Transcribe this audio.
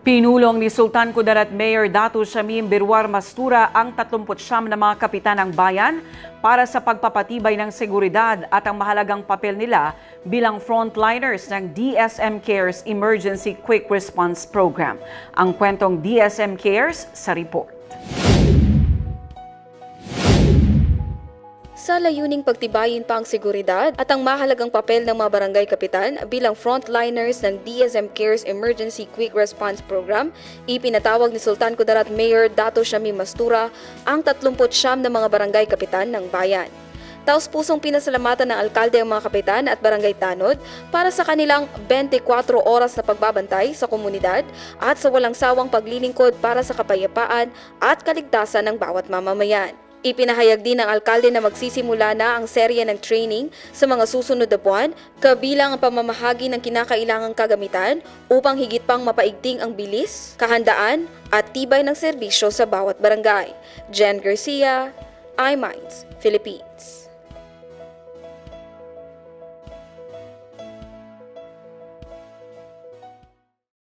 Pinulong ni Sultan Kudarat Mayor Datu Shamim Birwar Mastura ang 39 na mga kapitan ng bayan para sa pagpapatibay ng seguridad at ang mahalagang papel nila bilang frontliners ng DSM Cares Emergency Quick Response Program. Ang kwentong DSM Cares sa report. Sa layuning pagtibayin pa ang seguridad at ang mahalagang papel ng mga barangay kapitan bilang frontliners ng DSM Cares Emergency Quick Response Program, ipinatawag ni Sultan Kudarat Mayor Datu Shamim Mastura ang 39 na mga barangay kapitan ng bayan. Taos-pusong pinasalamatan ng alkalde ang mga kapitan at barangay tanod para sa kanilang 24 oras na pagbabantay sa komunidad at sa walang sawang paglilingkod para sa kapayapaan at kaligtasan ng bawat mamamayan. Ipinahayag din ng alkalde na magsisimula na ang serye ng training sa mga susunod na buwan, kabilang ang pamamahagi ng kinakailangang kagamitan upang higit pang mapaigting ang bilis, kahandaan at tibay ng serbisyo sa bawat barangay. Jen Garcia, iMinds, Philippines.